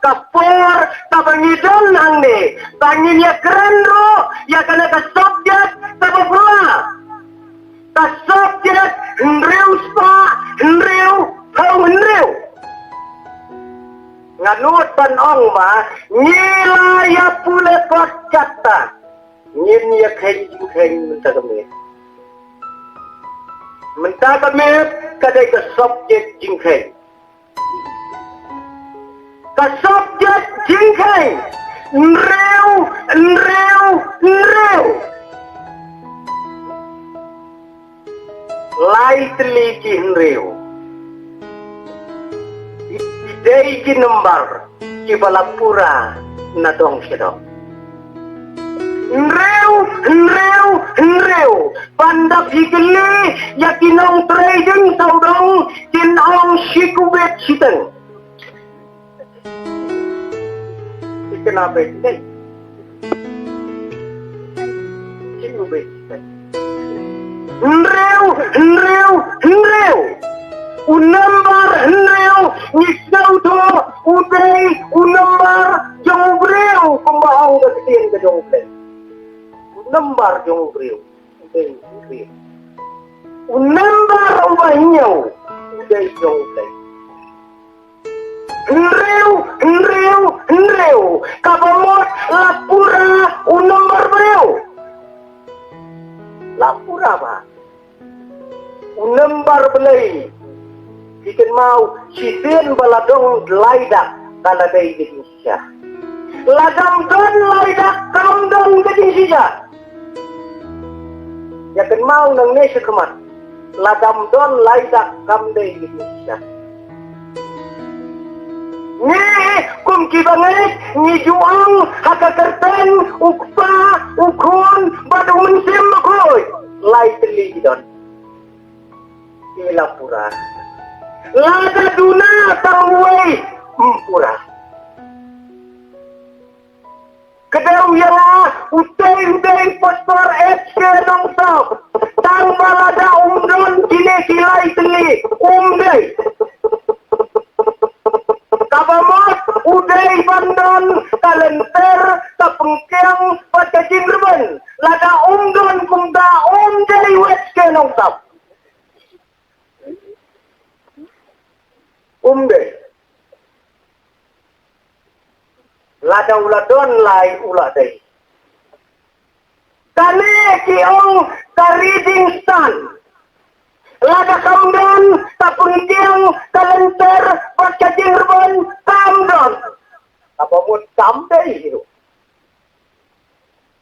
kapor tabangidon nang ni bangin ya keren ro ya kana ka subject tabapula ka subject hendriu spa hendriu hau hendriu nganut pan ong ma ngilaya pule kot kata ngin ya khen mentah kami kadai ka subject jingkhen ka subject jingkhen nreu lightly jinreu idei ki number ki balapura na dong sidong nreu pandap higli yakinong trading saudong kinong shikubet siteng kenapa itu shikubet siteng nreu unambar nreu nisau to udai unambar jongbreu kumbahang ketiin ke jongbreu unambar jongbreu unambar ubahnya udai jongbreu nreu kabamot lapura unambar breu lapura ba unambar belai bikin mau sisin baladong laidak kaladai bikin sisa ladam don laidak kamdong bikin sisa yakin mau nang nesa kemat ladam don laidak kamdai bikin sisa ni kum kibangai ni juang haka kerten ukpa ukun badu mensim makoy lai teli don ilapura lada duna tangway empura kedau yang utay pastor SK nong tau tang balada umdon kine kilai teli umday kabamot uday bandon kalenter tapengkeng patacing reban lada umdon kumda umday SK nong tau lada uladon lai uladai kane kiong reading stand lada kamdon tapengkeng kalenter patacing reban kamdon apa mun sampai itu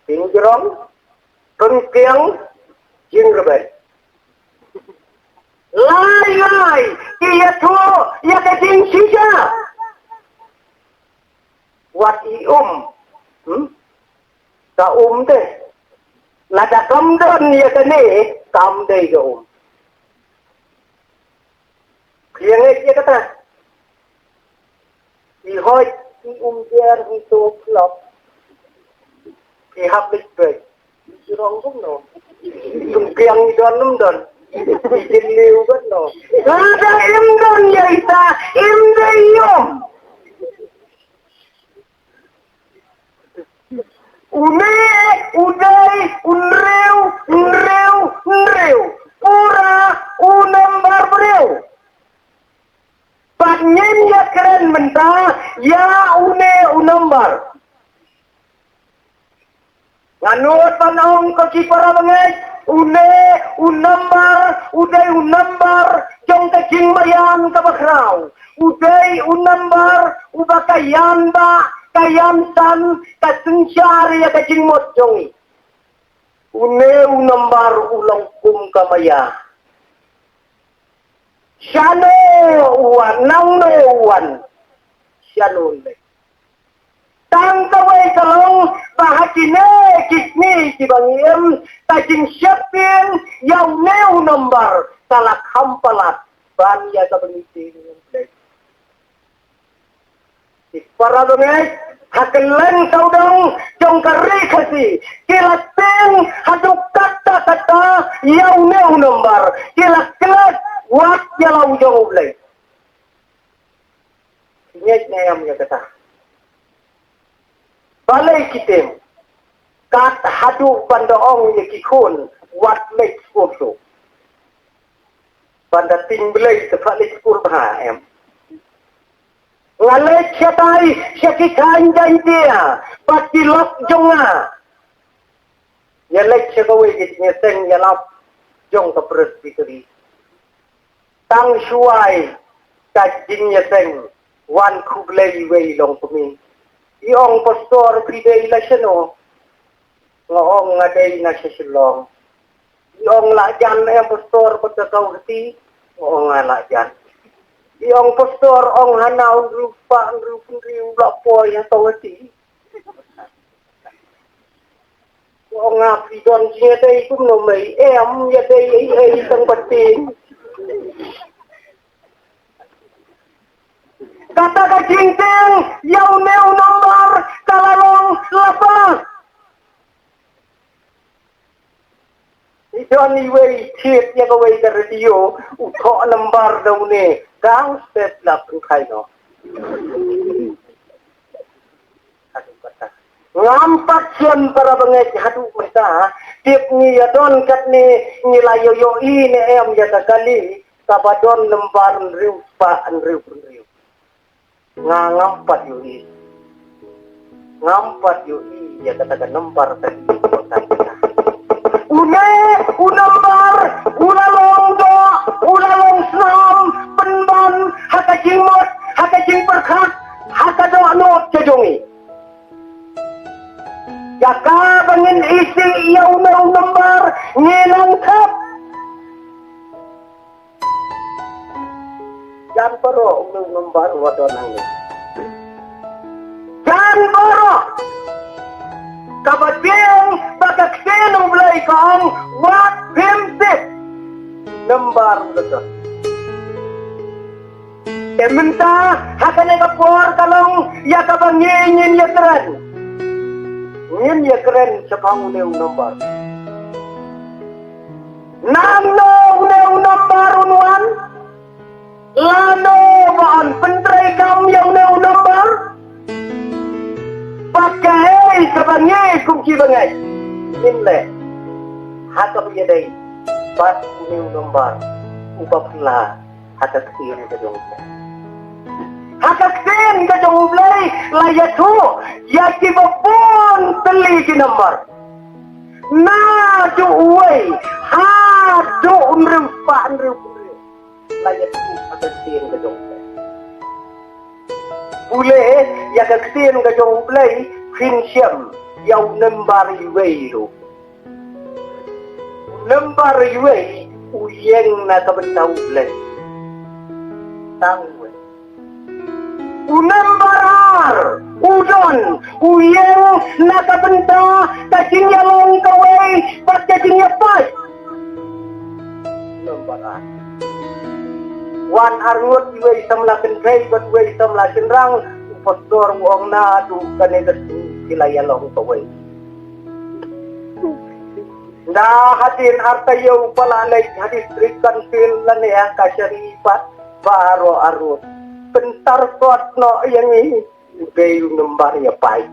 pinggirong pengkeng jingreban lai iya tu ya kecing sisa wat ka deh lada kamdon ya kene kamdai ke Yang dia kata ihoi jer itu klop ihap big jirong pun no tungkiang don izin liubat no ada imdon ya ita imdayom uday unreu pura unambar breu panyen ya keren mentah ya unambar nganut panong kekipara banget unambar uday unambar jong kecing mayan kabakrau uday unambar ubakayan ba kayan san kasensyari ya kecing motjongi unambar ulang kum kamaya Shano uwan, nang no uwan, shano le. Tang kawai kalong bahakine kisni kibangiem tajing syapin yaw neu number salak hampalat ban ya kabangiti le. Para dongay hakelan saudong jong kari kasi kilateng haduk kata yaw neu number kilat wat jalau jauh lagi. Ini yang kata. balai kita kat hadu pada ong ye kikun wat lek sponsor pada ting belai sepat lek spur bah em ngalek siatai siakikan jantia pasti lok jonga ya lek siagawe jadinya seng ya lap jong ke perut biteri tang shuai kajing ya seng wan kublai wei long pemi iong pastor pribei la seno ngong ngadai na seselong iong lajan yang pastor petakau hati ngong lajan iong pastor ong hanau rupa riu lapo yang tau hati ngong ngapi don jia dai kum no mai em ya dai ai tang batin kata kacingting yau neu nomor kalalong lepas Ijon iwei thiet ya ko wei ka radio utho number daw ni gang step la pun khai no aduh kata ngampak sion para bangai hadu mata tip ni ya don kat ni layo yo i ni em ya kali kabadon number riu pa an riu ngampat yo i ya katakan number tadi unambar, ulalong do, ulalong snam, penban, hakajing mot, hakajing perkat, hakado anot kejongi. Jaka bangin isi iya unambar, ngilang kap. Jan paro unambar wadonang ni. Jan paro. Kabating bagaksin ulay kang wat himsit number betul. Ementa hakane kapor kalong ya kabangin ya keren. Ngin ya keren sepang uneu number. Nano uneu number unwan. Lano baan pentrai kam ya uneu number. Pakai sebangai kunci bangai. Inle. Haka biyadai. Pas uniu nombar. Upa pula. Haka ksin ka jong. Haka ksin ka jong ublay. Layatu. Yaki babon tali ki nombar. Na jo uway. Ha jo unriw pa unriw. Layatu. Haka ksin ka jong. Boleh ya kaksin ka jong play finsiam yaw number iway lo number iway uyeng na kabentaw play tangwe unambarar udon uyeng na kabenta kacinya long kaway pagkacinya pas numbarar wan arngot iway samla kentay bat iway samla sinrang pastor wong na tu kanegas sila yalong kaway na hadin artayo palalay hadis trikan fil laniya kasyaripat baro arut pentar kot no yang ini gayu nembar ya pai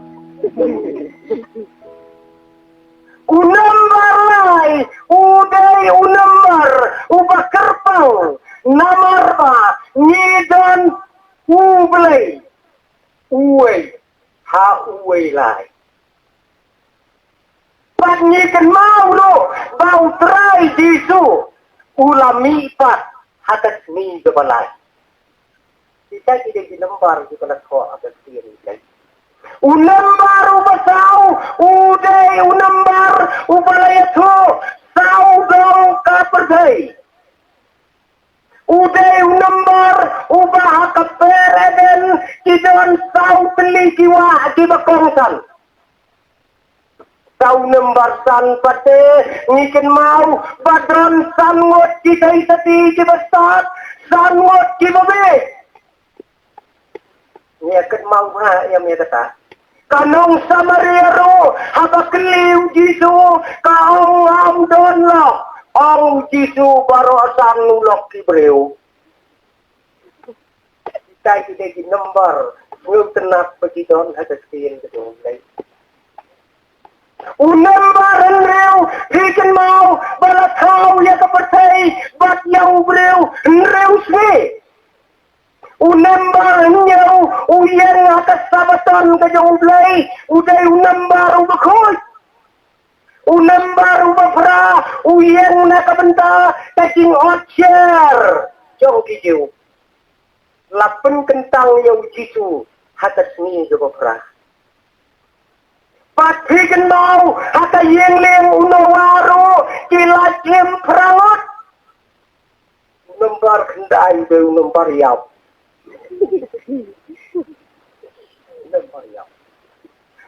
unambar lai uday unambar ubakarpang namar ba nyidan ublay uway ha uway lai pat nyikan mau lo bau try disu ulami pat hatas ni kebalai kita tidak dilembar di kala ko agat siri lai unambar ubasau uday unambar ubalayatu sau gong kaperdai uday number ubah kapereden kidon sau teli kiwa kibakongsan sau number san pate ngiken mau badron sangot kitai tati kibasat sangot kibabe ngiken mau ha yang dia kata kanong samariero habakliw jisu kaong amdon lo ang jisu baro asang nulok kibreo kita di number belum tenang begitu ada skin kedua Unambaran reu, hikin mau, balatau ya kepertai, bat yang breu, reu swe. Unambaran nyau, uyan atas sabatan ke jauh belai, udai unambar ubakoi. Unambar ubafra, uyan nakabenta, kacing ocer. Jauh kijau. Lapan kentang yang jitu, hatas ni ubafra. Patikan mau, hata yang leng unawaru, kila jem perawat. Unambar kendai be unambar yap.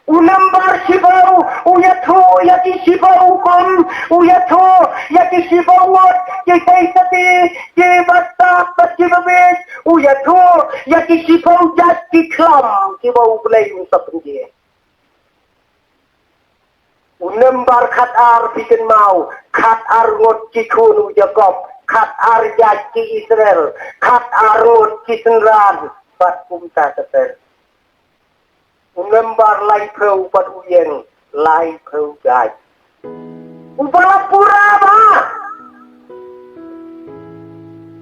Unambar sibau, uyatho yaki sibau kom, uyatho yaki sibau wat, kay tati, kay bata, pati babes, uyatho yaki sibau jat kiklam, sibau belai usap dia. Unambar khat ar bikin mau, khat ar ngot kikun Jacob, khat ar jat ki Israel, khat ar ngot kisenran, pat kumta teter. Unambar lai peu pat uyen, lai peu jat. Ubala pura ba?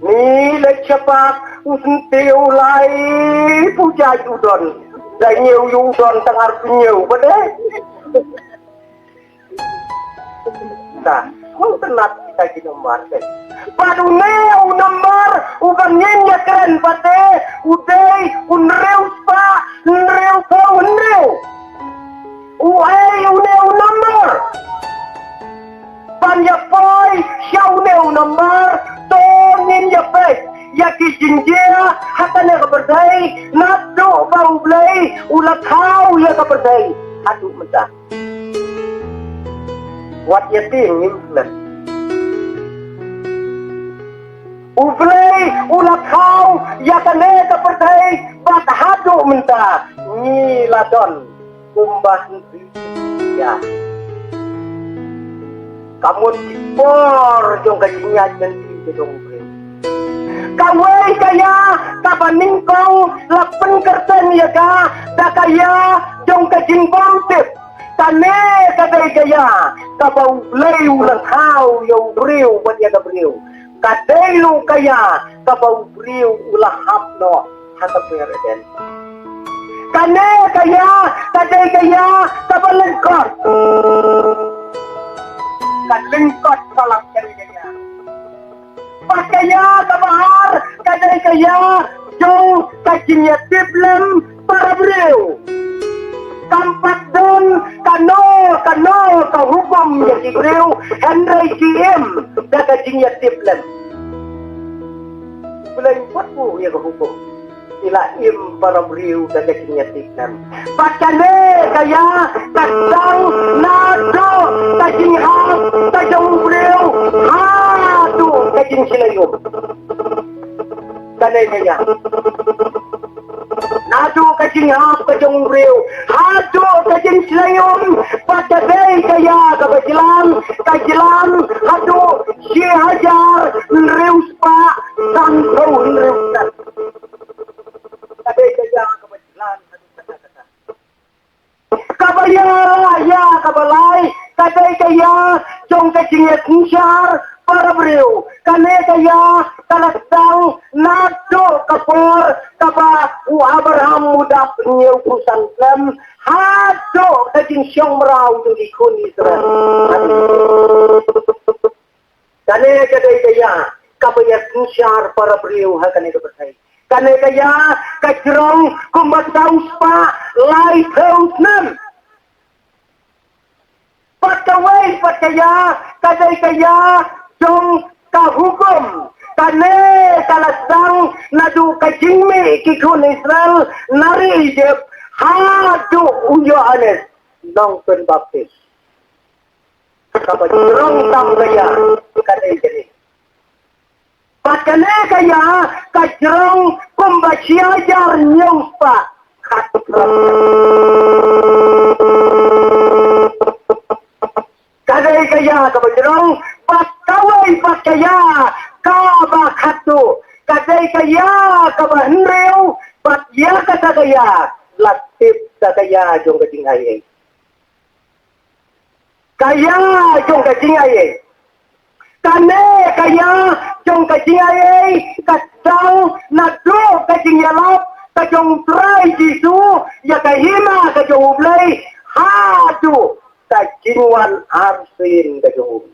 Ni lek cepat, usun teu lai puja udon, dah nyeu udon tengar nyeu pada. Nah, kau tenat kita di nomor deh. Padune nomor ubannya keren pate, udai unreu pa, unreu pa unreu. Uai uneu nomor. Panja poi, siau uneu nomor, tonin ya pe. Yaki jinjia, hatanya keberdai, nado bau belai, ulat kau ya keberdai. Aduh mentah. Wat yatim implement. Ublay ulat kau yakane kepertai bat hadu minta ni ladon kumbah ya. Kamu tipor jong kajinya nanti jong ublay. Kawai kaya kapaning kau lapen kerten ya ka dakaya jong kajing bangtip. Kane kadai gaya, kabau lay ulang kau yang beriu pada beriu. Kadai lu kaya, kabau beriu ulah hapno hata bereden. Kane kaya, kadai gaya, kabau lengkot. Kad lengkot salam kadai gaya. Pas kaya kabahar, kadai gaya, jauh kajinya tiblem para beriu. Kampat don kano hukum yang diberiu Henry GM dan kajinya tiplen. Bulan buatku ya hukum. Ila im para beriu dan kajinya tiplen. Bacane kaya kasang nado kajing hap kajang beriu hatu kajing silayum. Kane kaya. Nado kajing hap kajang beriu hatu kajing silayum. Pagkabay kaya kajilan hatu si hajar nreus pa santo nreus na. Kabay kaya kajilan hatu kata-kata. Kabaya ya kabalay kabay kaya jong kajing yatnsyar para beriu. Kane kaya kalastang nado kapor kaba Abraham muda penyeu pusan lem hado kajing syong merau tu di kun Israel. Kane kadai kaya kabaya nsyar para beriu hakane kepercayaan. Kane kaya kajrong kumbatau spa lai taus nem. Patawai pataya kadai kaya jong kahukum. Kane kalasang nadu kajingme kikun Israel nari jeb hadu unjo anes nong pen baptis. Kapajrong tam kaya kane jadi. Pakane kaya kajrong kumbaciajar nyupa katram. Kane kaya kapajrong pakawai pakaya kaba khatu kadai kaya kaba hnreu pat ya kata kaya latip kaya jong kajing hai kaya jong kajing ay kane kaya jong kajing ay kasang nado kajing yalap kajong try jisu ya kahima kajong ublay hadu kajingwan arsin kajong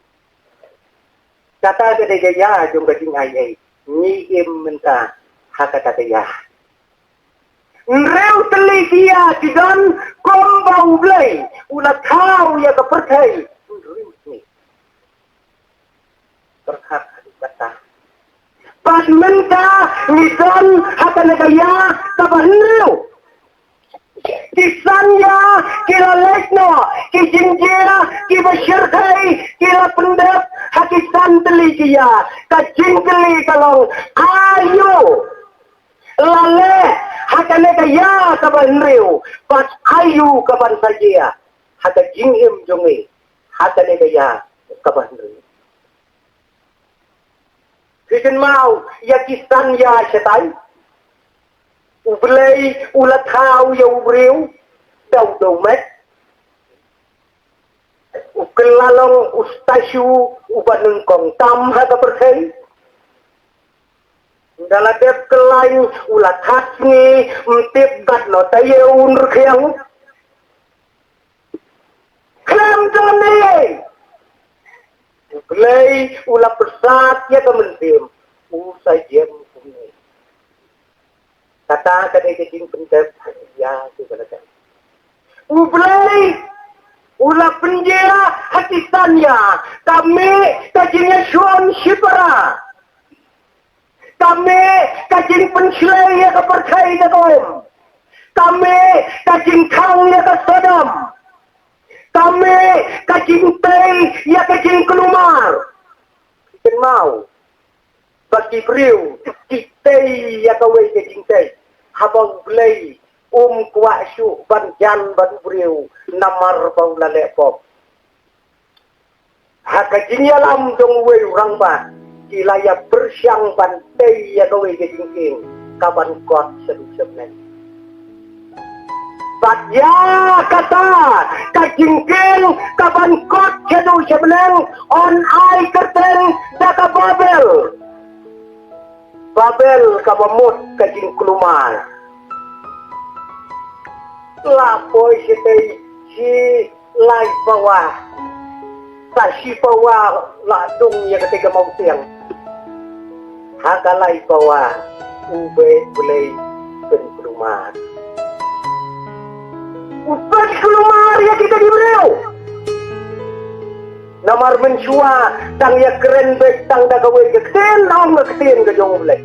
kata kaya jong kajing ay ni imenta hakata kaya Nreu telikia kidan komba ublay ulat kau ya kepercay nreu ni berkat kata pas menta nidan hakana kaya kabanreu kisanya kila lekno kijinjira kibashirkai kila pendep hakisan telikia kajingkeli kalong ayo lale hakane kaya kaban riu pas ayu kaban saja haka jinghim jongi hakane kaya kaban riu kisin mau ya kisan ya setai ublay ulat hau ya ubriu daw daw met ukelalong ustasyu ubanung kong tam haka perkai daladep kelai ulat hasni mtip gat no taye unur khyang klam jone kelai ulat persat ya kementim usai jem kumne kata kade kecing pentep ya subhanallahi ublai ulat penjara hatisannya kami kajinya syuan syipara kami kajing pensilai ya kepercayaan ya kaum. Kami kajing kang ya kesedam. Kami kajing tei ya kajing kelumar. Kita mau bagi priu kita ya kawe kajing tei. Habang belai kuat syuk banjan ban priu namar bau lalek pop. Hakajing yalam dong wei orang bah. Kilaya bersyang bantai ya gawe kejingking kaban kot seduk-seduk Badya kata kajingking kaban kot seduk-seduk on ai kerteng daka Babel kabamut kajing kelumar lapoi si lai bawah kasi bawah ladung ya ketika mau siang hakalai bawah ube boleh penkelumar ubat kelumar ya kita diberiu namar mensua tang ya keren bek tang da gawe kekten naon kekten ke jong boleh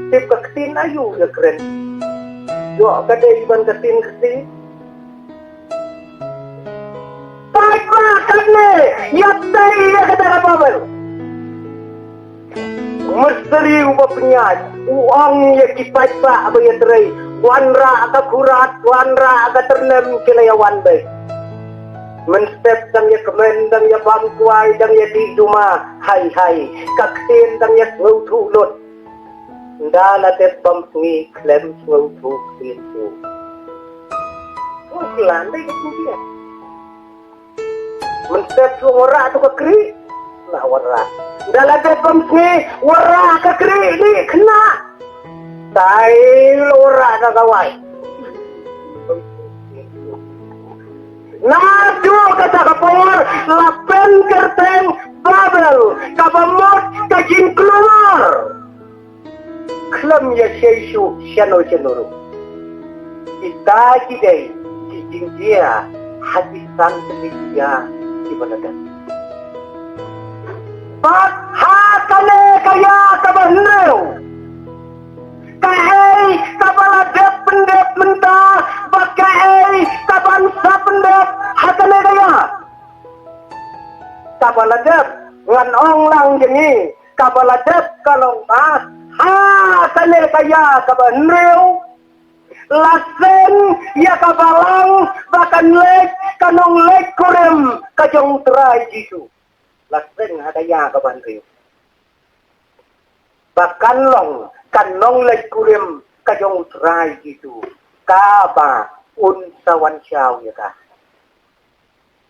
tip kekten ayu ya keren yo kade iban kekten baiklah kene ya tei ya kata Babel mesteri upa penyat uang ya kipai pak abaya terai wanra aga kurat wanra aga ternem kilayawan baik menstep dang ya kemen dang ya bangkuai dang ya di rumah hai kaksin dang ya ngautu lot ndala te pampi klem ngautu itu kelan dai kemudian menstep suara tu kekri lah warra dalam pemsi warra kekri ni kena tai lora kagawai nadu kata kapor lapen kerteng Babel kabamot kajin keluar klam ya seisu syano cenuru kita kidai kijing dia hadisan dia di baladan Pat hakane kaya kabanreu kahai kabaladep pendep mentah bakai kaban sapendep hakane kaya kabaladep ngan onglang jengi kabaladep kalong hakane kaya kabanreu lasen ya kabalang bahkan lek kanong lek kurem kajong terai jisu lasen hadaya kabanreu bahkan long kanong lek kurem kajong terai jisu kaba un sawan syau ya ka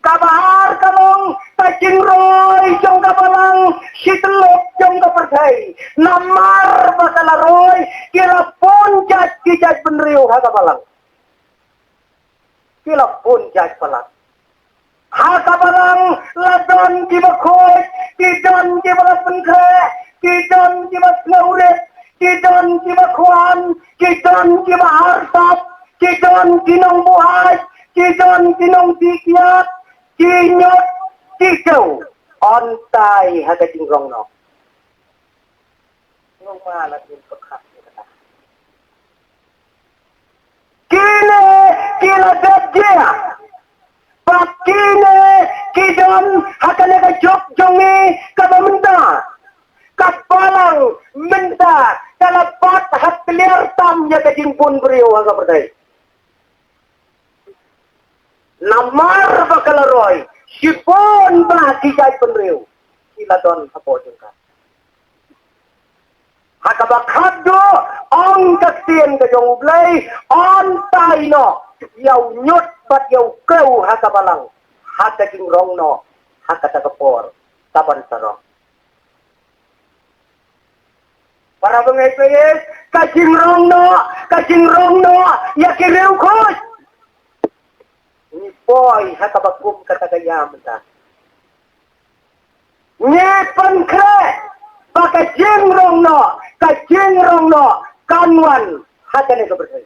kabahar kamong kajing roy jong kabalang sitlok jong kaperday namar bakala roy kila punjat kijat penriu ha kabalang kila punjat palang ha kabalang ladon kibakhoy kidon kibala penkhe kidon kibak ngauret kidon kibakhuan kidon kibahartap kidon kinong buhay kidon kinong tikyat kinyot kikaw ontay hagajing rong no ngong malat yung pagkak kine kilagat dia pakine kidon hakane ka jok jongi kabamenta kapalang menta kalapat hatliar tamnya kajing pun beriyo haga berdai namar bakalaroy sipon ba kijay penriu sila don hapo jengka hakabakado ong kasien kajong ublay on tayo yaw nyot bat yaw kew hakabalang hakajing rong no hakatakapor taban sarong para bangay kajing rong no yakiriw koy ni boy hakabakum katagayam ta ni pankre baka jengrong no kanwan hatane ka bersay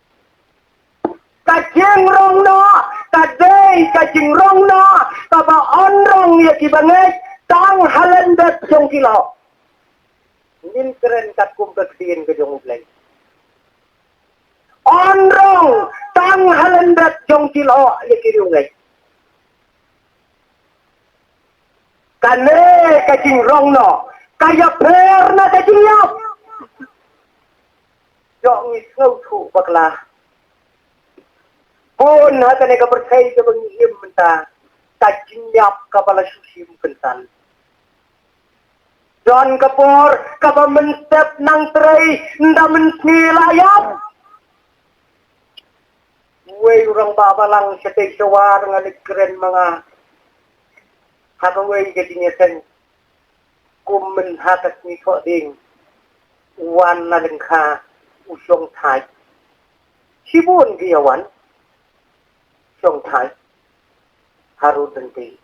ka jengrong no kadai ka jengrong no kaba onrong ya kibangay tang halandat jong kilo nin keren kat kum bersien ke jong ublay onrong tang halandat jong kilo ya kiriungay kane kajing rong no kaya per na kajing yap jong isau thu bakla pun hatane ka percaya ka bangim menta kajing yap kapala susim kentan John kapor kaba mentep nang terai ndamen nilayap way urang babalang sa tegsawar nga nagkeren mga hakaway gadinyasan kumen hakat ni koding wan na lengka usong thai sibun giyawan song thai haru denti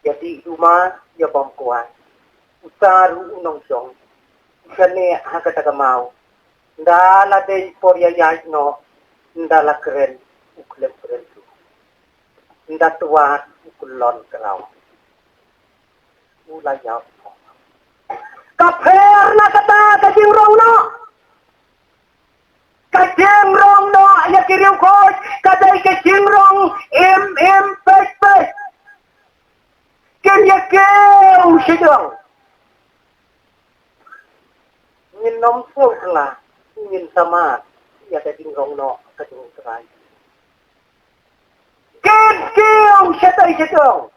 jadi rumah ya bangkuan utaru unong song usane hakatagamau ndala day porya yaj no ndala keren uklem keren tu ndatuat ukulon kerau ulay yaw kaper na kata kajing rong no ya kiriw koch kaday kajing rong pes kirya kew sidong ngin nom sokla ngin sama ya kajing rong no kajing terai kew syatay sidong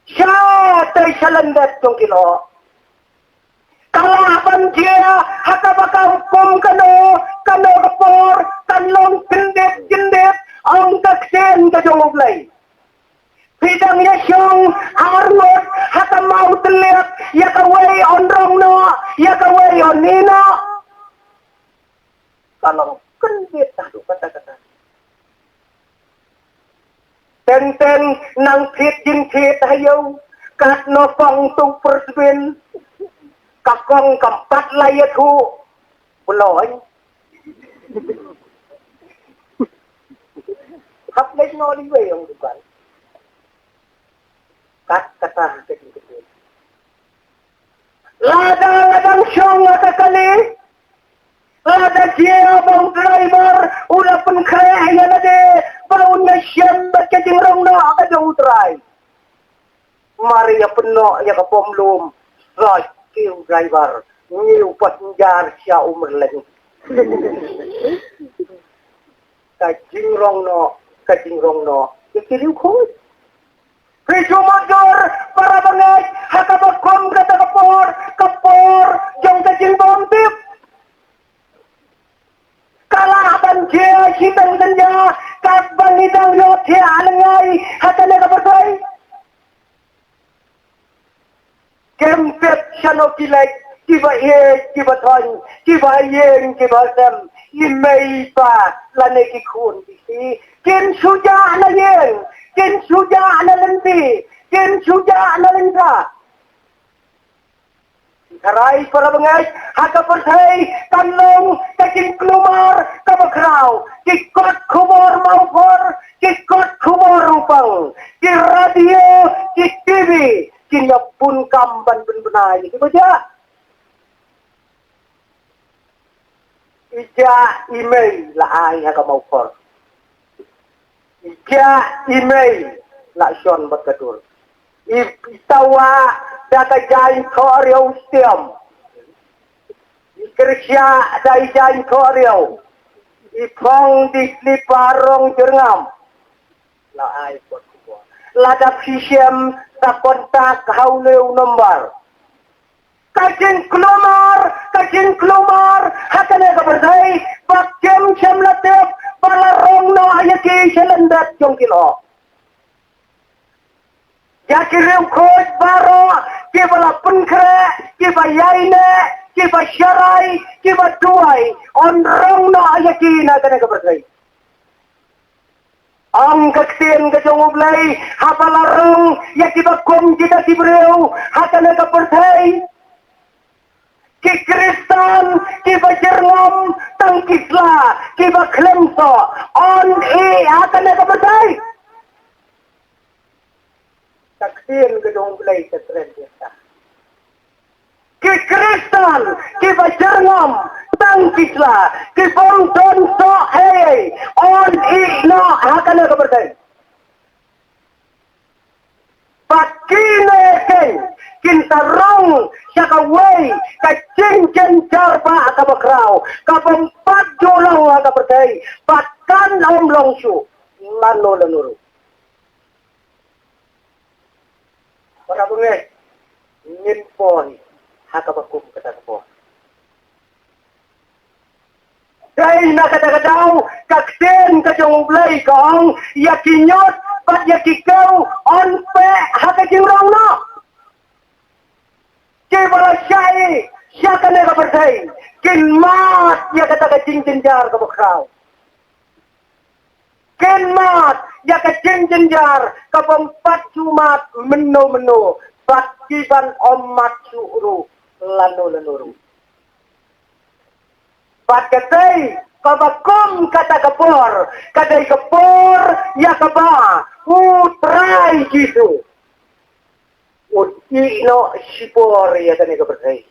syatay salandat tong kilo kalaban dia hakabaka hukum kano kapor kanlong gendep ang kaksen kajongublay Pidang yasyong armot hakamau telit yakaway onrong no yakaway onino kalong kendit tadu kata-kata ten nang fit jin fit hayaw kat no pang tu persbin kakong kampat layatu buloy haplet no liwe yung dukan kat kata kecil ladang syong atakali lada dia bang driver ulah pun kaya ya nade bau na siyam kajing rong no akadong utray mari ya penuh ya kapomlum right kill driver ngiu passenger siya umerleng kajing rong no ikiliw ko Riso motor para bangay hakabakom kata kapor jong kajing bontip kalaban dia sitang tanya Tabang idang yo thia alangai hatane ka bertai. Kempet chano kilai kiba ye kiba thon kiba yen kiba sam imei pa lane ki khun bisi ken suja na yen ken suja na lendi ken suja na lenda. Karai para bengai haka perthai kanlong kakin keluar kabakrau kikot kumor maupor kikot kumor rupang ki radio ki TV kinya pun kamban benbenai ki baca ija email la ai haka maupor ija email la son bakadur itawa data jain korio stiam kerja dai jain korio ipong di liparong jengam la ai pot ko la da fisiem ta kontak hauleu nomor kajin klomar hakane ka berdai pakem chamlatep palarong no ayaki selendat jong kilo ya kirim khoj baro kibala punkre kibayaine kibasharai kibaduai onrong no ayakina kana kabarkai ang kakten ka jongublay hapalarong yakibakom kita kibreu hatana kabarkai ki kristan kibajerngom tangkisla kibaklemso on hatana kabarkai takdir gedung belai setren biasa. Ki kristal, ki bajerngam, tangkislah, ki bongton so hey, on no hakana keberkai. Pakine ken, kintarong syakaway, kacing jarba kabakrau, kapempat jolong keberkai, pakan omlong su, lano lanuru. Para bungai, ingin pon, haka bakum kata kapon. Dai na kata katau, kakten kajong blay kong, yakinyot, pat yakikaw, on pe, haka jingrong no. Kibala syai, syaka na kapartay, kinmat, yakata kajing jinjar kabakraw. Kenmat, ya kejenjar, kapempat cumat menu, bakiban omat suuru, lanu. Pakatai, kabakum kata kepor, kadai kepor, ya kaba, utrai gitu. Utino sipor, ya kane kepercayai.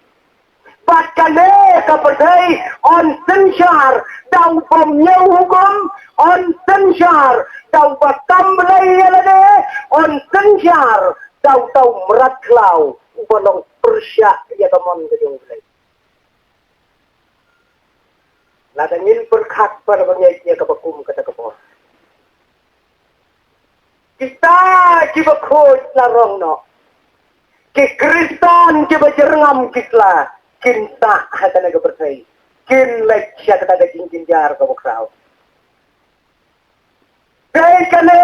Pakane kepercayai, on sensyar, daw bomnya hukum, on sensyar, daw bakam belai alade, on sensyar, daw meraklau, ubalong persyak ya kamon kejong belai. Ladangin berkat pada banyak dia kebakum kata kebor. Kita kibakut larong no, ki Kristan kibajerngam kisla, kinta hatana kepercayai, kin leksya kata jinjar kebakrau. Kay kane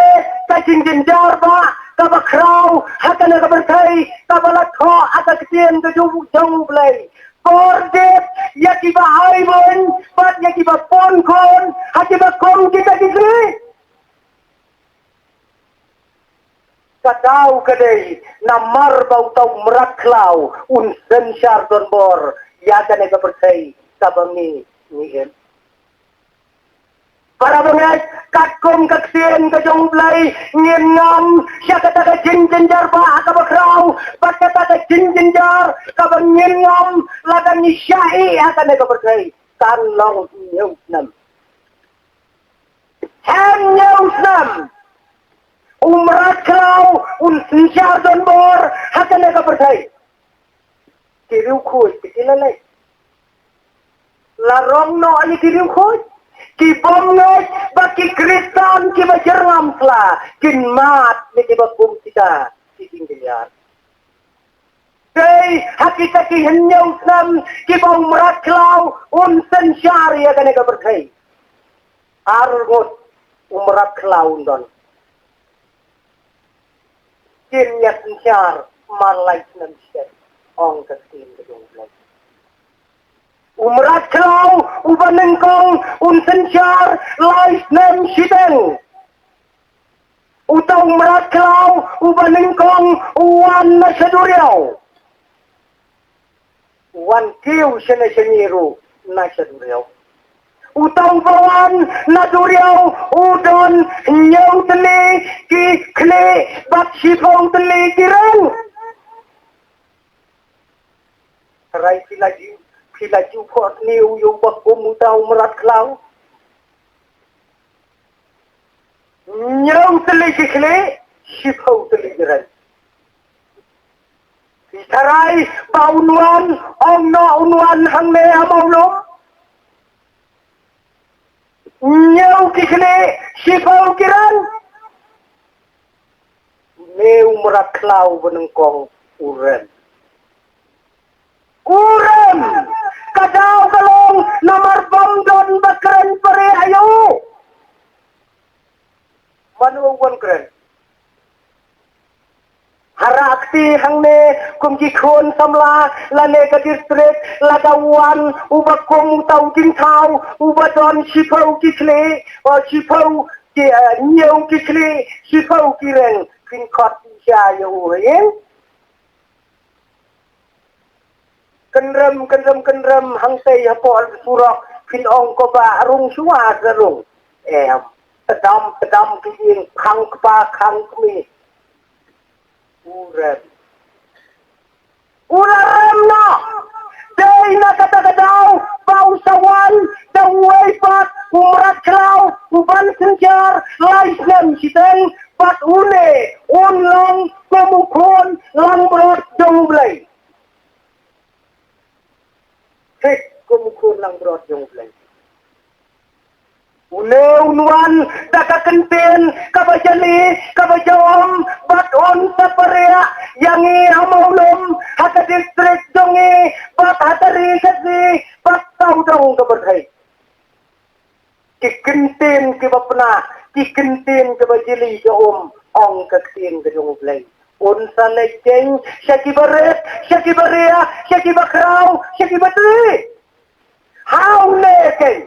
kajing jinjar ba kabakrau hatana kepercayai kabalakho atakien kejong belai. Kordet yakiba haibon pat yakiba ponkon hakiba kom kita digri. Kadau kadai namar bau tau meraklau un sensyar don bor yaga nega percaya sabangi nihem. Para bengai kakum kaksien kajong blai ngien ngam syakata ka jinjar ba kabakrau pat kata ka jinjar kabang ngien ngam lagan ni syai akan nega percaya kan long nyusnam. Hem nyusnam. Umraklau un sensyar don bor akan nega percaya. Kiriu kuy pikilalai. Larong no ali kiriu kuy. Ki bonget baki Kristan ki bajerngam sla kin mat ni ki bakum kita ki tinggian. Dei hakika ki henyau sam ki bau meraklau un sensyar ya kan ka berkai. Argot umrat kelaun don kinnya sencar malai nan siat ong ketin gedung lagi umrat kelau ubanengkong sencar lais nem sideng utau umrat kelau ubanengkong uan na saduriau wan kiu sene seniru na saduriau utang bawan na duriau udon nyau teli ki kle bat sifong teli kirang rai pilaju kot niu yu bakum utau merat klau nyau teli ki kle sifong teli kirang Tarai baunuan ong no unuan hang me amaulong nyau kikne sifau kiran me umrat klau benengkong uren kadau kalong nomor bangdon bakren pare ayo manuwan kren harakti hangne kumki khon samla lane ka district lagawan ubakum tau jing thau ubadon sifau kisle sifau ki nyau kisle sifau kireng kin khot sha yo yen kenrem hang sei hapol surak kin ong ko ba rung suwa garung tedam kin khang pa khang mi Urem no day na katagadaw pausawan daway pat umrat klau uban senjar lais nem siteng pat une unlong komukon lambrot jongblay hek komukon lambrot jongblay unuan daka kenten kabajali kabajawam baton saparea yangi amaulum hata distrik jongi bat hatari kasi bat taudong kabadhay kikenten kibapna kikenten kabajali jawam ong kakten kajongblay unsa lejeng syakibaret syakibarea syakibakraw syakibatri how leken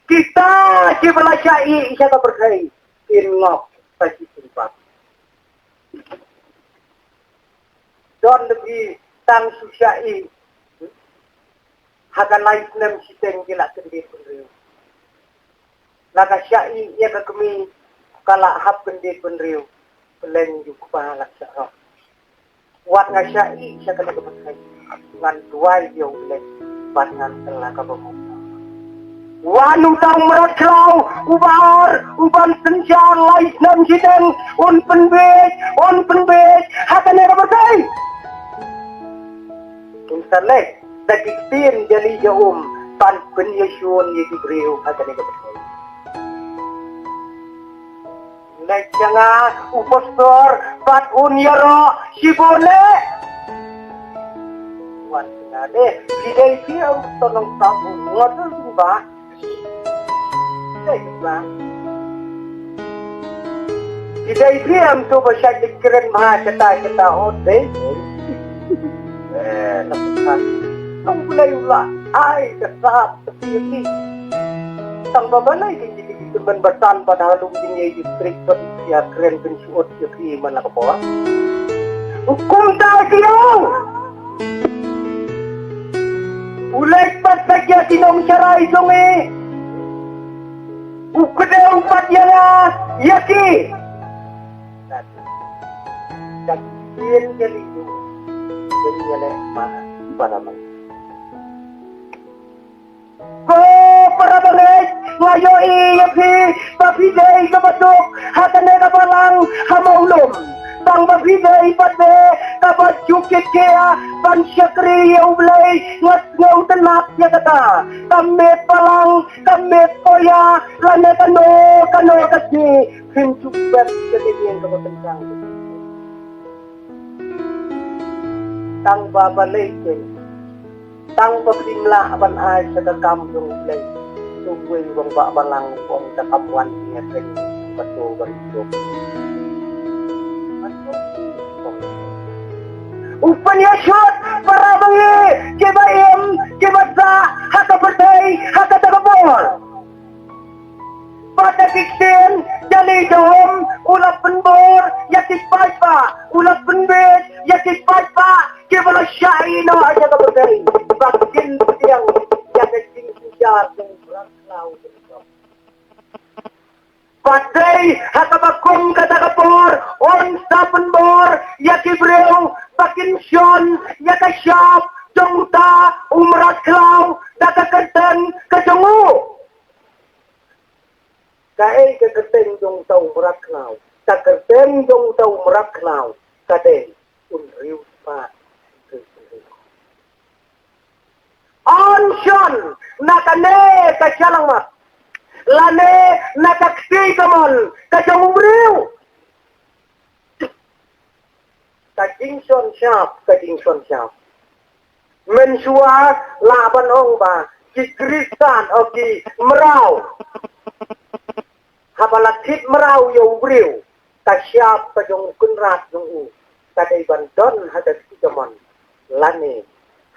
kita cibelasai siapa berkait ingok pasti sumpah don lebih tang susai hakan lain nem siteng gila kendit penriu laga syai ia kami kala hap kendit penriu peleng juk pahala syarah wat ngasyai siapa kena berkait ngan dua yo peleng pangan telah kabamu Wanu tang merat klau, uban senjar lais nam jideng, on penbej, hakan era berkai. Unsalek, dakik tin jali jaum, pan penyesuan ye kibriu hakan era berkai. Nek janga upostor, pat unyaro, sibone. Wan senade, bidai dia tolong tahu, ngotot ba? Kita diam tu bersyadik keren maha kata hotel. Lepas tak boleh ulah. Ai kesat seperti ini. Sang babalai kita teman bertan pada halung dunia distrik ya keren pensiun jadi mana kebawa. Hukum tak kiau. Ulai pas saja tinong syarai songe. Ukeda umpat yana yaki. Dan kian jadi itu jadi oleh mana para mana. Ko para balik ngayoi yaki tapi day kabatuk hatane kabalang hamaulum. Tang babida ipade kabat jukit kaya pan syakri yaulay ngat ngau tenak ya kata kamet palang kamet koya lane kano kasi hinjuk bet kejadian kebetulan tang babalay tang babimla aban ay sa kakamdong lay Tunggu bang Pak Balang Bang Takapuan Ngepeng Betul Berhidup Upanya syut para bengi Kibaim Kibasa Haka Pertai Haka Takabor Pada Kiksin Jali Jom Ulap Penbor Yakit Paipa Ulap Penbet Yakit Paipa Kibala Syaina Aja Kapertai Bakin Siang Yakit Singsijar Padai hakabakum kata kapor on sapenbor yakibreu bakin syon yakasyap jongta umrat klau daka keten kejengu kae ke keten jongta umrat klau tak keten jongta umrat klau kade unriu pa on syon nakane kasyalang mat lane nakaksi kamon kajang umriu kajing son syap mensua laban ong ba kikrisan oki merau habalatit merau yo umriu kasyap kajang kunrat jong u kadai bandon hadas kamon lane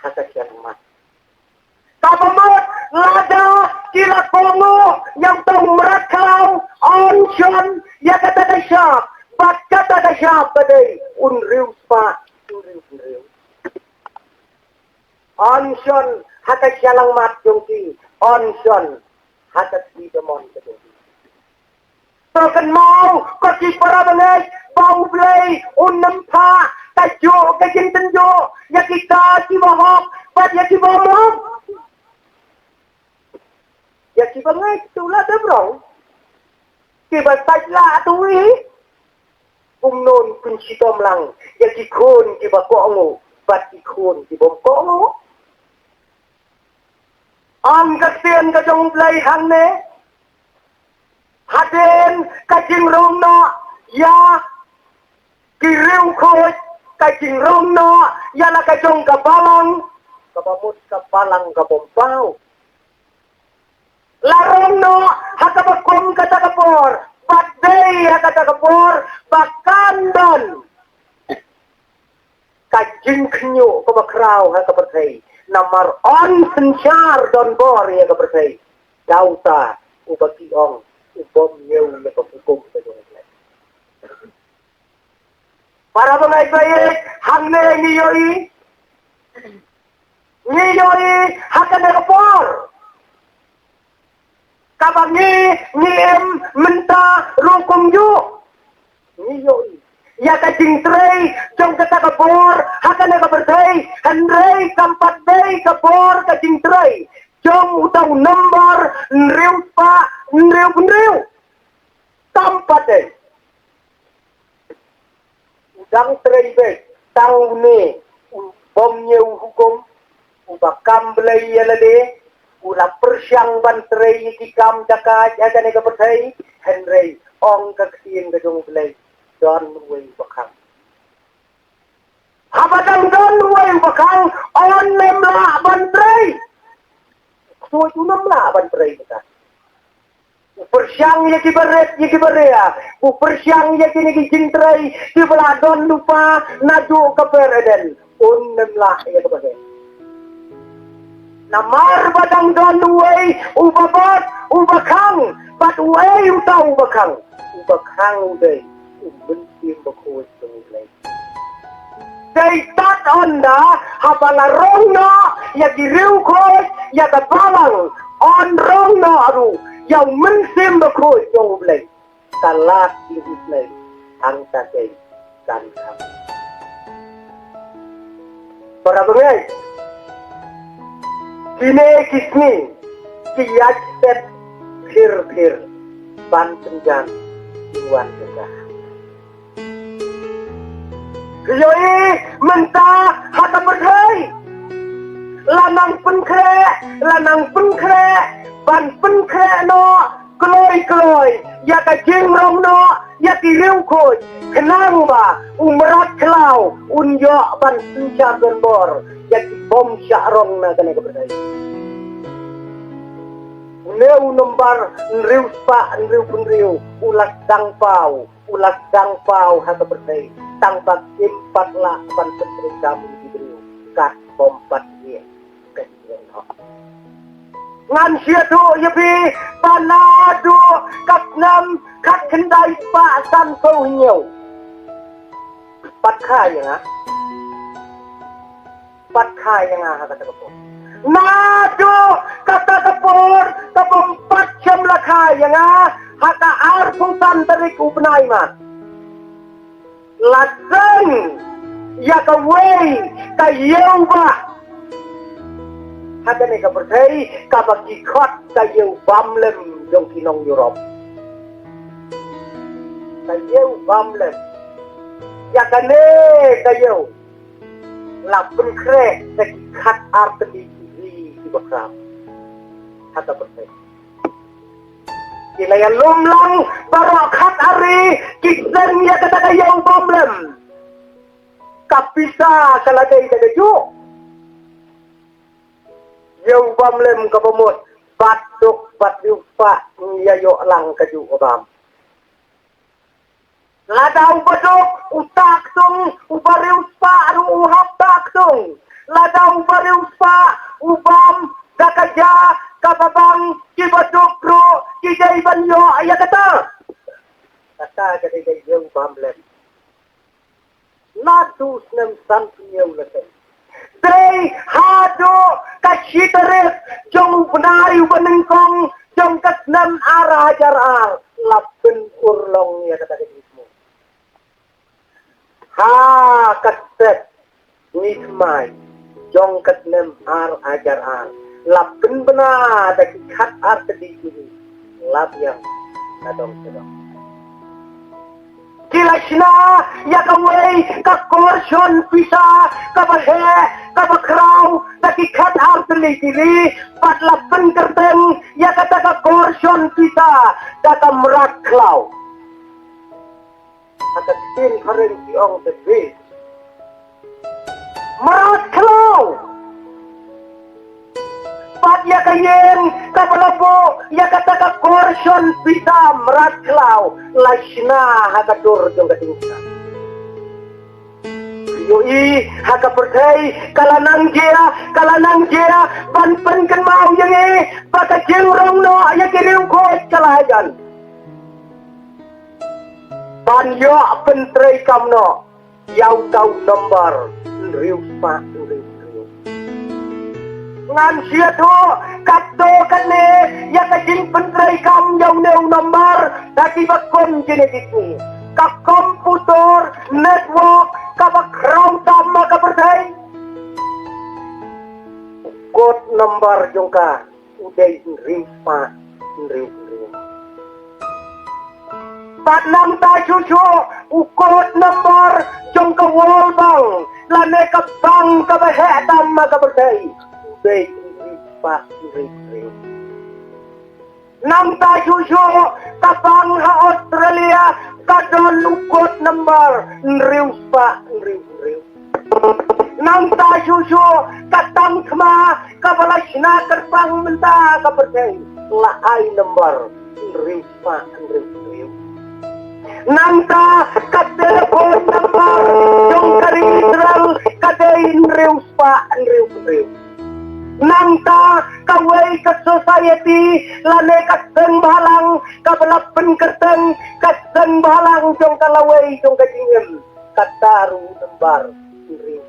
hakasyang mat Kapamot, lada, kila kongo, yang tahu merakau, onshon, ya kata dasyap, bat kata dasyap badai, unriu pa, unriu. Onshon, hata syalang mat jongki, onshon, hata si demon kedongki. Terken mau, koci para bengai, bau belai, unem pa, tajuk, kajin tenjuk, ya kita si bahok, bat ya si bahok. Ya kiba ngai itulah dah bro. Kiba tajla tuwi. Non kunci tomlang. Ya kikun kiba kongo. Bat kikun kiba kongo. Am kaksian kajong belai hangne. Haden kajing rongna. Ya kiriu koj. Kajing rongna. Ya la kajong kabalang. Kabamut kabalang kabompau. Larong no, hakabakum kata kapor, badai kata kapor, bakandon. Kajing kenyu kemakrau hakapertai, namar on sencar don bor ya kapertai. Dauta ubaki ong, ubom nyeu ya kapukum kajong. Para pengai baik, hangne ngiyoi hakana kapor. Kabangi ngiem menta rungkum ju ngiyoi ya kajing trei jong kata kapor hakana kapertai handrei kampat dei kapor kajing trei jong utau nomor nriu pa nriu kampat dei udang trei be tau ne bom nyeu hukum ubakam belai yalade Ula persyang bantrei kikam jakat jaga nega pertai Henry ong kaksiin gedung belai don wei bakang. Habadang don wei bakang on nemla bantrei. So itu nemla bantrei kita. Persyang ya kibaret ya kiberea. Persyang ya kini kijintrai kibela don lupa nadu kepereden. On nemla ya kepereden. Namar badang don uai ubabat ubakang bat uai utau ubakang dei bentim bakoi tungulai dei tat onda habala rongna ya diriu koi ya kabalang on rongna aru ya mensim bakoi tungulai kalat diuslai angka dei kan kam para bengai Kine kisni kiyaj set phir ban penjan iwan tegah. Kiyoi menta hata berdhai lanang penkre ban penkre no kloi ya kajing rom no ya tiriu khoj kenang ba umrat klau unyo ban penjar bor ya bom syarong na kene berdhai Neu nombar nriu pa nriu penriu ulas dang pau hata bertei tanpa impat lah pan pentri kami diberiu kas pompat ye kesian ho ngan sia tu yepi panadu kat nam kat kendai pa san kau nyau pat khai yang kata kapur nadu kata kapur kapempat jam lah khai yang haka arputan teriku benai mah laseng ya kawei kayeu ba haka ni ka percaya ka bakikot kayeu bamlem jong kinong Europe kayeu bamlem ya kane kayeu lapun krek sekikat arteli di bakram haka percaya Kila yang lumlang barakat ari kisah ya kata kayau bamlem kapisa kalagay tagaju yau bamlem kapamut batuk batiupa yayo lang kaju obam ladau batuk utak tung ubariupa aru uhap tak tung ladau ubariupa ubam kakaja kababang kibadukro kijay banyo ayat kata kaya yung bamlem natus nem santunyaw lasay day hado kasyitaret jong benari banengkong jong kasnam ara hajar lapen urlong ya kata kismu ha kaset nismay jong kasnam ar hajar lapen benar daki kat ar sedikit lap yang kadang Kilashna ya kawai kakorson pisa kabahe kabakraw daki kat ar sedikit patlapen kerteng ya kata kakorson pisa kata meraklaw kata tin karen siong sedih meraklaw pat ya kayen kapalapo ya kata ka korson pita meraklaw lasna hakadur jong katingsa yoi haka percay kalanang jera ban kan mau yang baka jengrong no ya kiriu ko kalajan ban yo pentray kamno yaw tau nomor riu pa ngan sia tu kato kane ya kajing pentray kam yaw neu nomor daki bakon genetik ni ka komputer network ka background tama ka percay kod nomor jongka uday riu Patnam ta cucu ukot nomor jongka wall bang lane ka bang ka bahe tama ka percay uday riu Nam ta cucu ka bang ha Australia kadon ukot nomor riu Nam ta cucu katang kema kabalashna kerpang menta ka percay la ay nomor riu Nanta katelepon nomor yung karing Israel kadain riu Nanta kaway ka society lane kaseng bahalang kabalapen kerteng kaseng bahalang yung kalaway yung kajingem kataru nembar riu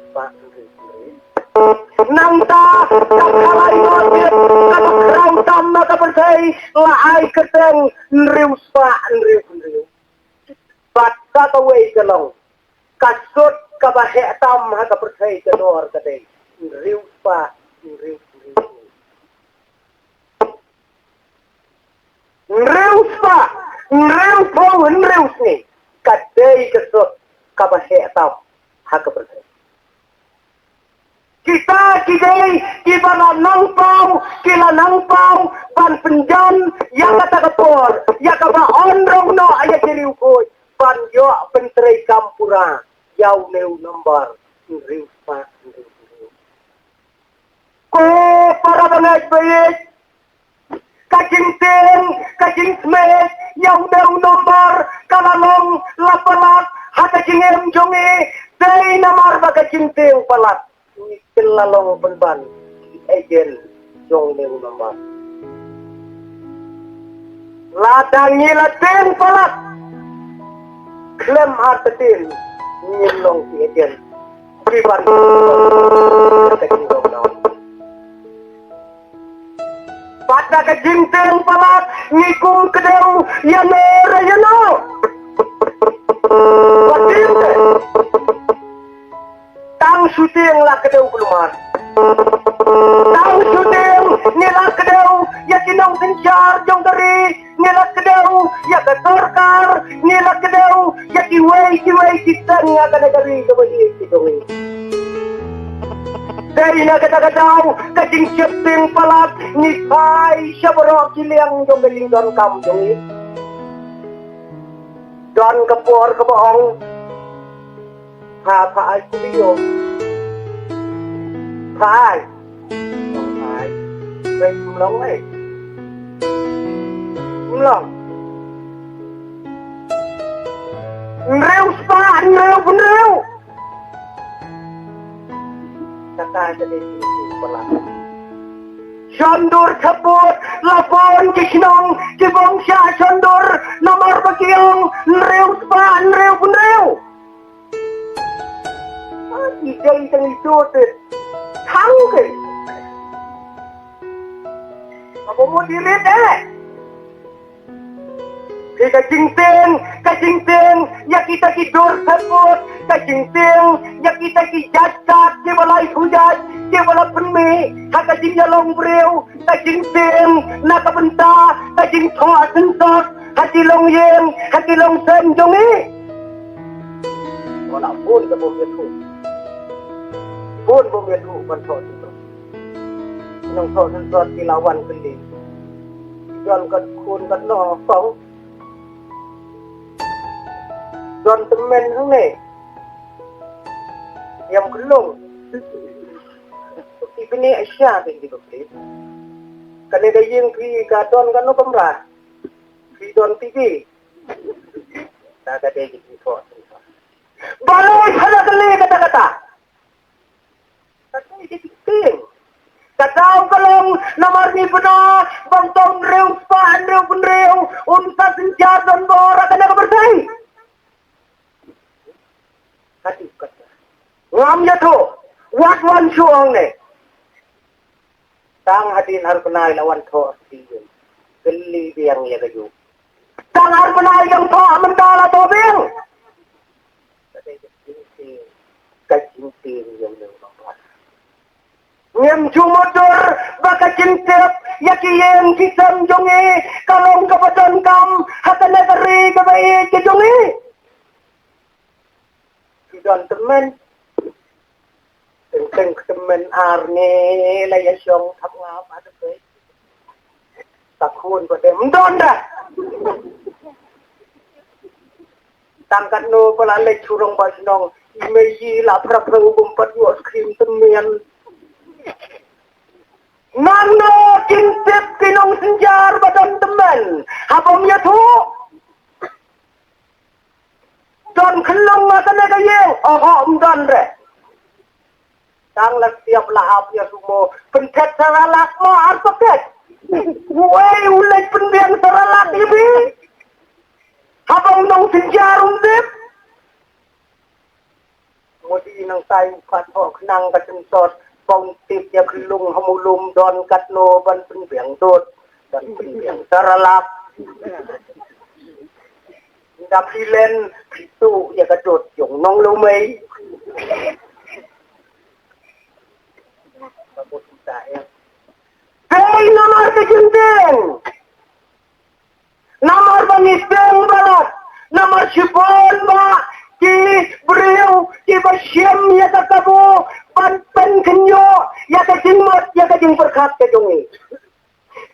Nanta kakalay mobil kabakraw tama kabersay laay kerteng riu Bata kaway kalong kasut kabahe tam ha kapercay kanor kaday riu ni kaday kasut kabahe tam ha kapercay kita kidai kibala nang pau pan penjan yang kata kapor ya kaba onrong no ayat riu koy panjo pentray kampura yaw neu nomor riu ko para bangay bayit kajinting, kajinsmet, yang daw nomor, kalalong, lapalat, hakajingem jongi, day namar bagajinting palat, kilalong penban, ejen, jong daw nomor. Ladangi lateng palat, klem hartatin, nyilong si ejen, priban, kajinting nomor. Pada kejinteng palat ngikung kedeu yano rayano. Batin tang syuting lah kedeu keluar. Tang syuting nila kedeu ya kinong kencar jong dari nila kedeu ya ketorkar nila kedeu ya kiwei kita ngakan dari kebayi kidongi. Dari nagkatagataw, kajing siyapting palat, ni Pai siya barok kiliang yung galing doon kamdong. Doon kapor kabaong, papaay kuliyo. Paay. Paay. Paay kumlang eh. Kumlang. Nrew pa, nrew. Kata jadi pala. Sondur kabut, lapon kisnong, kibong siya sondur, nomor bagiyong, nrew pa, nrew. Ijay itang isut, tang kay. Ako mo dilit Kajingting, ya kita kidur kabut, kajingting, ya kita kijat-cat, kibalay hujat, kibala penmi, hakajing yalong brew, kajingting, nakabenta, kajing toa sentot, hatilong yeng, hatilong senjongi. Wala pun ka bumiyato. Pun bumiyato, bantot ito. Nung toa sentot, kilawan kelim. Jual kat kun kat no, pang. Don temen hene yang gelung ini Asia begitu please kan ada yang di gadon kan no pemrah di don TV tak ada yang info baloi hala kali kata-kata tapi itu penting katau kalong nomor ni benar bang tong rew pa rew unta senja don bora kana bersai kata ngam ya tu wat wan suang ne tang hadin har penai lawan tho ti geli biang ya kayu tang har penai yang tho mentala to biang kajinting yang nang ngem jumotor baka cintep yakien kisam jonge kalong kapaton kam hatana kari kabai ke jonge don temen teng temen arne laya syong thap ngap ada pe takun pada don dah tangkat no pelale curung basnong imeji la praprau bumpat yo skrim temian nano kinsep kinong senjar badan temen habom ya tu don kelong masa naga yeng, don re. Tang lak siap lahap ya sumo, pentet saralak mo artoket. Wei ulai pendiang saralak ibi. Habang nong senjarum dip. Modi nang tayo kato nang kasensot, bong tip ya kelung hamulum don katno ban pendiang dot dan pendiang saralak. Dapilen itu ya kadot yung nong lumay. Tapos saya. Hey, nomor kejendeng. Nomor bangiseng balat. Nomor sipon ba. Ki beriu, ki basyam ya katabu. Pan kenyo, ya kajingmat, ya kajing berkat kejungi.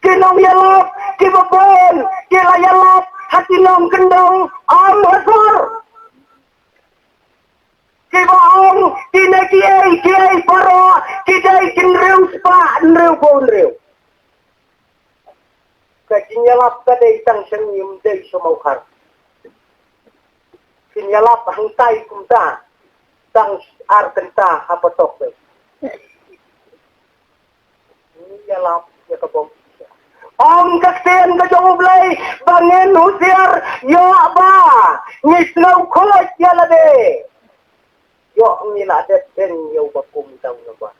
Kinong yalap, ki babon, ki layalap. Hati nong kendong am hasor kibaong kiai paro kidai kinrew spa nrew bonrew Kajinyalap ka day tang siyang day sumaukar. Kinyalap hangtay kumta tang artenta hapatok. Kinyalap ya kabong. Om kaksen ka jomblay bangin husiar yo ba nisnaw khot yalade. Yo niladet den yo bakum taw na ba.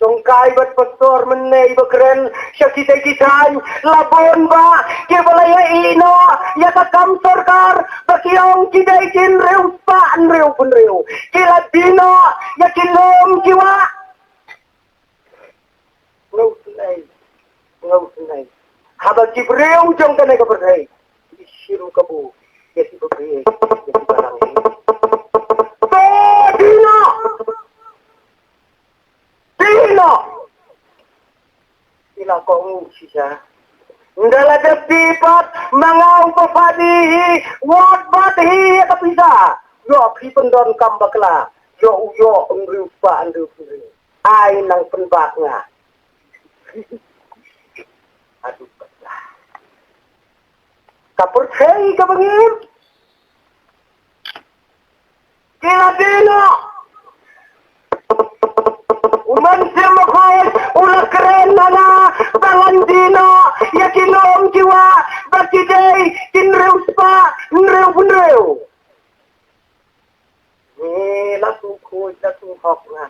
Songkai bat pastor menai bakren syakita kitay labon ba kebalaya ino ya ka kam sarkar bakiong kiday kin rew pa rew pun rew kila dino ya kilom kiwa ngau tunai haba kibreu jong kana ka berdai isiru kabu ya si berdai ya si barang ini Dino Sila ko siya ndala depipat mangaw papadihi wat bathi kapisa yo pipendon kambakla yo ngrupa andupuri ai nang penbak nga aduh patlah kapercay ka bangin kila dino uman siya makayag ulang keren na tangan dino yakinom jiwa bakiday kinrew pa nrew lasukoy lasuhok nga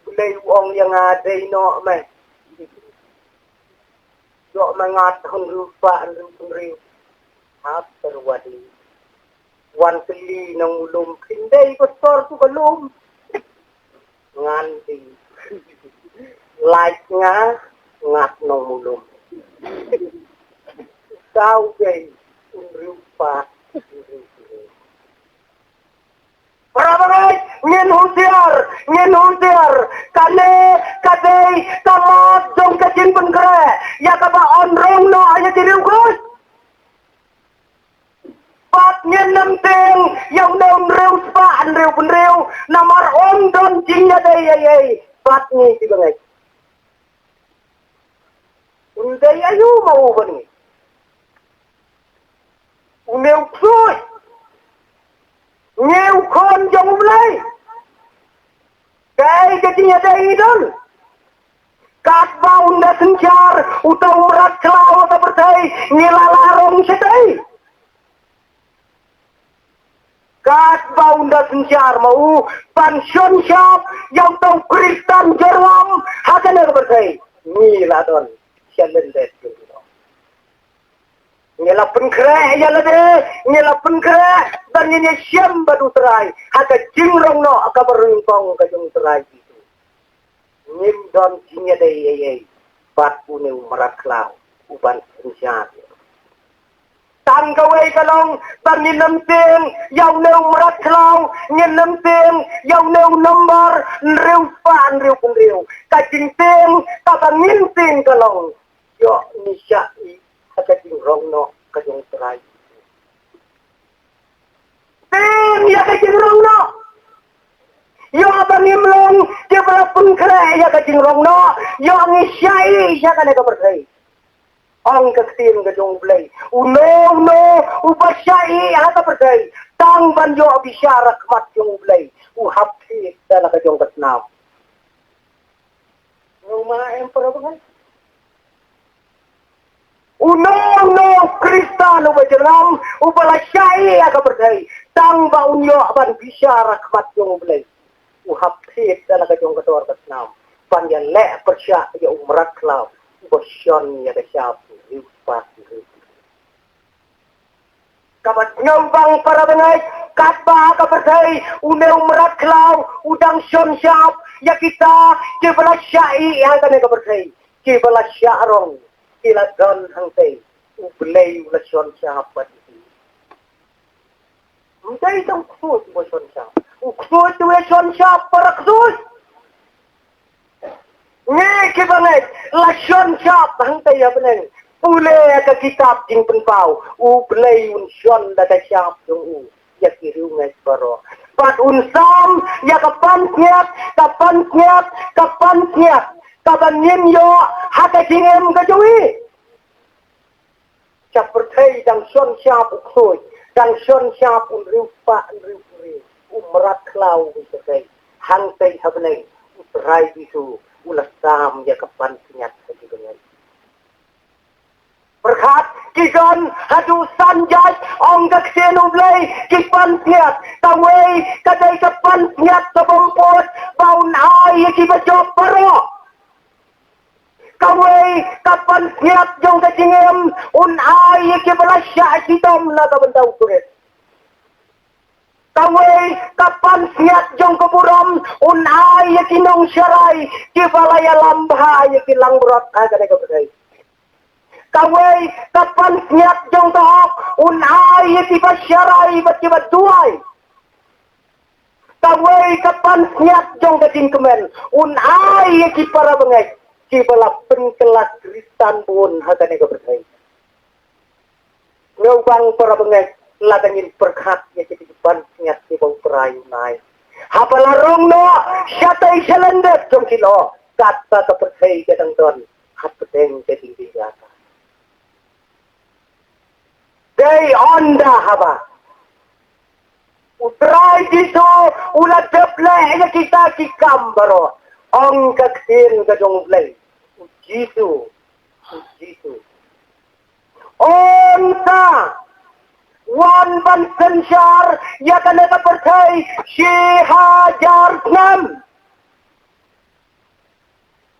bulay uong yang ada ino may yo mangat hong rupa nrew hap terwadi wan keli ng ulum kinday pastor tu balum nganti like nga ngat nong mulum sao gay rupa para bagay ngin husiar kane kadey tamat jong kacin pengkere ya kaba onrong no aya diriugus pat ngin namteng yang nong rew pa anrew punrew namar om don jingnya day ay pat ni si bagay unday ayu mau bani unew psoy nghèo khôn dòng lấy cái chính đây đó các bao đã sinh char utang merat kelao atau bertai ngilalarong sedai các bao đã sinh char mau pension shop yang tau Kristen Jerman hakan ada bertai ngiladon sialendet ngela pengkere ya lade ngela pengkere dan ini siam badu terai haka jingrong no aka berungkong ka jung terai itu ngim don jinya dei bat pune umarat klau uban insya tan kawai kalong dan ninam ting yang ne umarat klau ninam ting yang ne nomor nrew pan rew pun rew ka jing ting ta ngin ting kalong yo nisya haka jingrong no kajong terai ting ya kajingrong no yo abang imlong dia berapun kere ya kajingrong no yo ngisyai ya kan ka berdai ang kaktin kajong blay no upasyai ya ka berdai tang ban yo bisyara kmat yung blay uhapit dala kajong katnam yung mga emperor ba no Kristano bajalam upala syai aga berdai tang ba unyo ban bisyara kmat yung blay uhapit dala kajong kator katnam panyan le persya ya umrat klaw bosyon ya kasyap riupat kabat ngambang para bangay katba ka berdai une umrat klaw udang syon syap ya kita kibala syai aga ne ka berdai kibala syarong kila don hangtay ublay ulasyon siya hapat iti. Hindi itong kusut ulasyon siya. Ukusut ulasyon siya para kusut. Ngi kibangit lasyon siya hangtay yabaneng. Ule ka kitab jing penpaw ublay ulasyon dada siya yung u. Yakiriw ngay paro. Pat unsam ya kapan kiat. kaban yin yo haka jingem ka jui chap perthai dang son siap ukhoi dang son siap un riu pa riu ri umrat klau usakai hang tai habnai utrai bisu ulasam ya kapan senyat segitu berkat kigon hadu sanjay ong kaksen ublay kipan tiat tawai kadai kapan tiat sabompot baun ay kibajo paro kawai kapan tiat jong kacingem un ay kibalasya kitom na kabantau kuret kawai kapan tiat jong keburam un ay kinong syarai kibalaya lambha kilang berat agak kadai kawai kapan niat jong tohok unai tiba syarai tiba duai kawai kapan niat jong keting kemen unai ki para bengai ki bala penkelat kristan bun hagane ka berkai ngawang para bengai ladangin berkat ya ki ban niat ki bau perai unai hapala rong no syatai selendet jong kilo kata ka berkai kadang don hapeteng keting digata Day onda haba. Utrai dito ulat deplay na kita kikam baro. Ong kaksin ka jong play. Ujisu. Onta. Wan ban sensyar ya kana ka percay si hajar nam.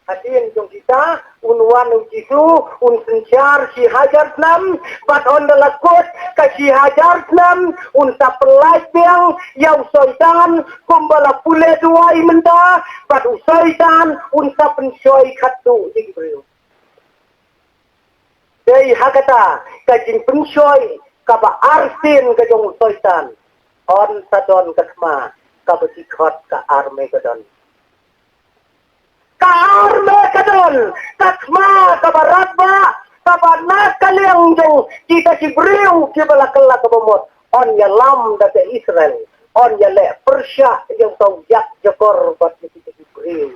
Hadin jong kita unwan ujisu un sensyar si hajar nam bat on dalakot ka si hajar nam un sapelai piang yau soitan kumbala pule duai menda bat usoitan un sapensoi khatu digbriu dei hakata ka jing pensoi ka ba arsin ka jong soitan on sadon kasma ka besikot ka arme kadon Karme kadon, katma kabaratba, kabana kaliang jong kita kibriu kibala kala kabamot on ya lam dake Israel, on ya le Persia yang tau jak jakor bat kita kibriu.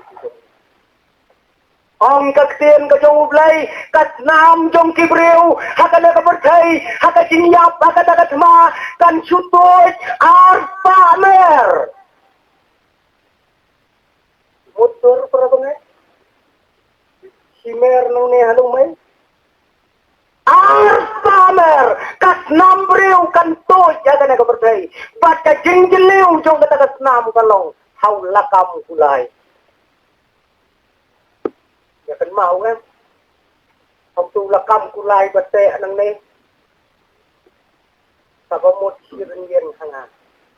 Ong kaktin ka jong ublay, katnam jong kibriu, hakana kapercay, hakajinyap, hakadakatma, kan syutoy, arpa mer. Motor para bangai simer nung ne halung mai arsamer kas nambreu kan to jaga na kapercay baca jingjeliu jong kata kas nam kalong haula kamu kulai ya kan mau kan tu lakam kulai bate anang ne sabamot siren yen hanga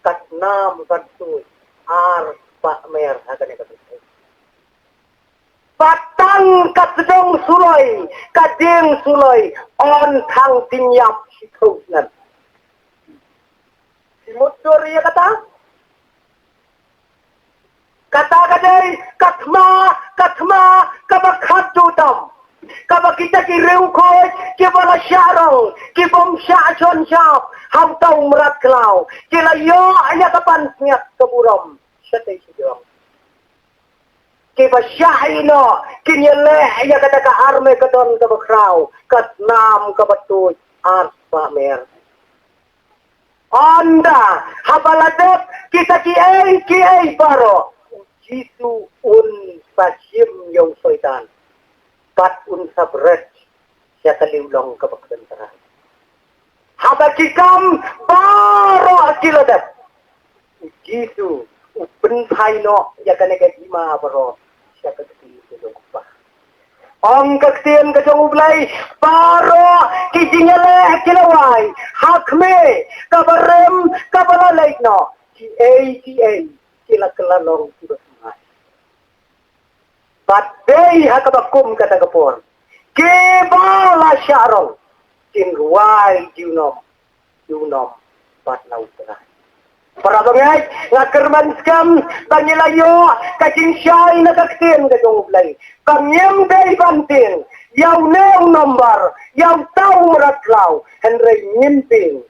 kas nam kan to arpa mer haga ne kapercay Batang kadeng sulai, kadeng sulai, on thang tinyap sikau nan. Simutur ya kata? Kata kadai, katma, kabakat jutam. Kabak kita kireu koi, kibala syarong, kibom syachon syap, ham tau merat kelau, kila yo anya kapan niat keburam, syatai sidang. Kiba syahino kinyeleh ya kata ka arme kadon ka bakraw katnam ka batuj arpa mer onda habaladep kita kiai baro jisu un pasim yung soitan pat un sabret siya kaliulong ka bakdantara habakikam baro akiladep jisu upen haino ya kanega jima baro siya kakti tulong pa. Ang kaktian kajong ublay, paro, kijingale, kilaway, hakme, kabarem, kabalalay no, GA, sila kalalong kibasmay. Batbay hakabakum katagapon, kibala syarong, kinruay, yunom, patnaw teray. Para bangay, nga kerman skam, bangilayo, kajing siyay nagaktin kajong ublay. Kanyem day bantin, yaw neong nombar, yaw tau meratlaw, henry nyimping,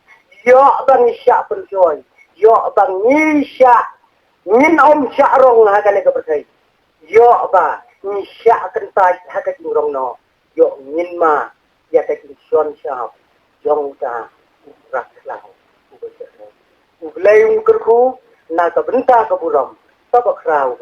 yo bang isya penjoy, yo bang isya, ngin om syarong hagane kapercay, yo ba, ni syak kentai haka jingrong no yo ngin ma ya ka jing shon shap jong ta rak lao ublay kerku na ka benta ka buram tabak rau